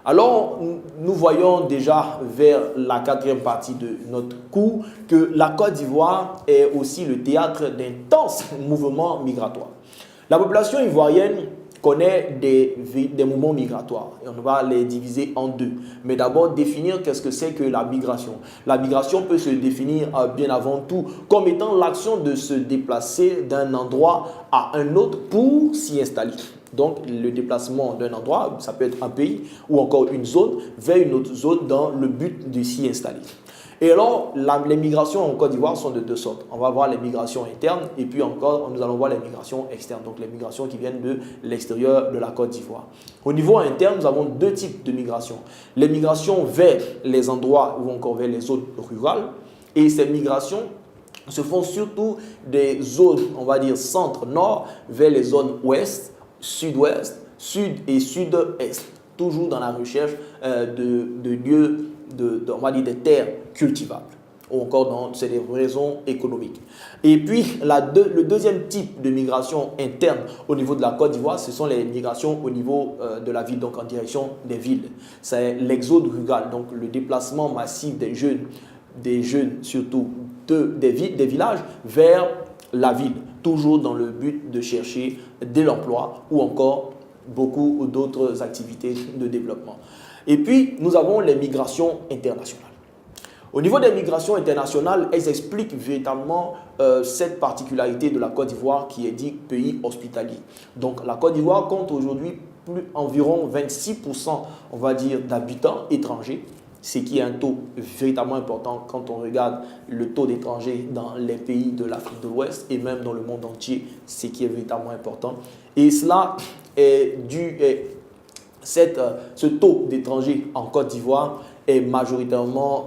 Alors, nous voyons déjà vers la quatrième partie de notre cours que la Côte d'Ivoire est aussi le théâtre d'intenses mouvements migratoires. La population ivoirienne connaît des mouvements migratoires et on va les diviser en deux. Mais d'abord, définir qu'est-ce que c'est que la migration. La migration peut se définir bien avant tout comme étant l'action de se déplacer d'un endroit à un autre pour s'y installer. Donc, le déplacement d'un endroit, ça peut être un pays ou encore une zone vers une autre zone dans le but de s'y installer. Et alors, les migrations en Côte d'Ivoire sont de deux sortes. On va voir les migrations internes et puis encore, nous allons voir les migrations externes. Donc, les migrations qui viennent de l'extérieur de la Côte d'Ivoire. Au niveau interne, nous avons deux types de migrations. Les migrations vers les endroits ou encore vers les zones rurales. Et ces migrations se font surtout des zones, on va dire centre-nord, vers les zones ouest, sud-ouest, sud et sud-est. Toujours dans la recherche de lieux, on va dire des terres cultivables. Ou encore, c'est des raisons économiques. Et puis, le deuxième type de migration interne au niveau de la Côte d'Ivoire, ce sont les migrations au niveau de la ville, donc en direction des villes. C'est l'exode rural, donc le déplacement massif des jeunes surtout des villages vers la ville, toujours dans le but de chercher de l'emploi ou encore beaucoup d'autres activités de développement. Et puis, nous avons les migrations internationales. Au niveau des migrations internationales, elles expliquent véritablement cette particularité de la Côte d'Ivoire qui est dit pays hospitalier. Donc, la Côte d'Ivoire compte aujourd'hui environ 26%, on va dire, d'habitants étrangers, ce qui est un taux véritablement important quand on regarde le taux d'étrangers dans les pays de l'Afrique de l'Ouest et même dans le monde entier, ce qui est véritablement important. Et cela est dû, ce taux d'étrangers en Côte d'Ivoire est majoritairement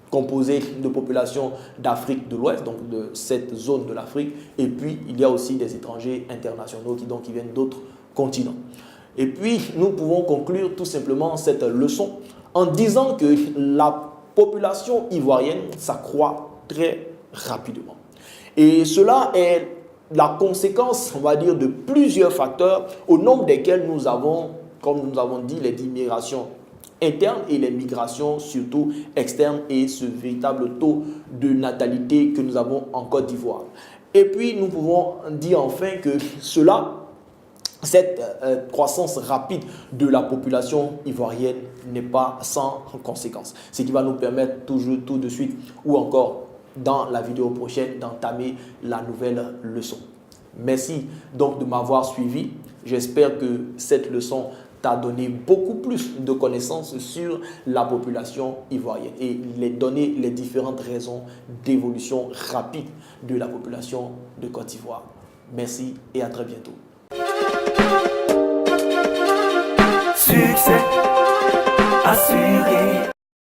composé de populations d'Afrique de l'Ouest, donc de cette zone de l'Afrique, et puis il y a aussi des étrangers internationaux qui viennent d'autres continents. Et puis nous pouvons conclure tout simplement cette leçon en disant que la population ivoirienne s'accroît très rapidement. Et cela est la conséquence, on va dire, de plusieurs facteurs au nombre desquels nous avons, comme nous avons dit, les migrations internes et les migrations surtout externes et ce véritable taux de natalité que nous avons en Côte d'Ivoire. Et puis nous pouvons dire enfin que cette croissance rapide de la population ivoirienne n'est pas sans conséquence. Ce qui va nous permettre toujours tout de suite ou encore dans la vidéo prochaine d'entamer la nouvelle leçon. Merci donc de m'avoir suivi. J'espère que cette leçon t'a donné beaucoup plus de connaissances sur la population ivoirienne et donner les différentes raisons d'évolution rapide de la population de Côte d'Ivoire. Merci et à très bientôt.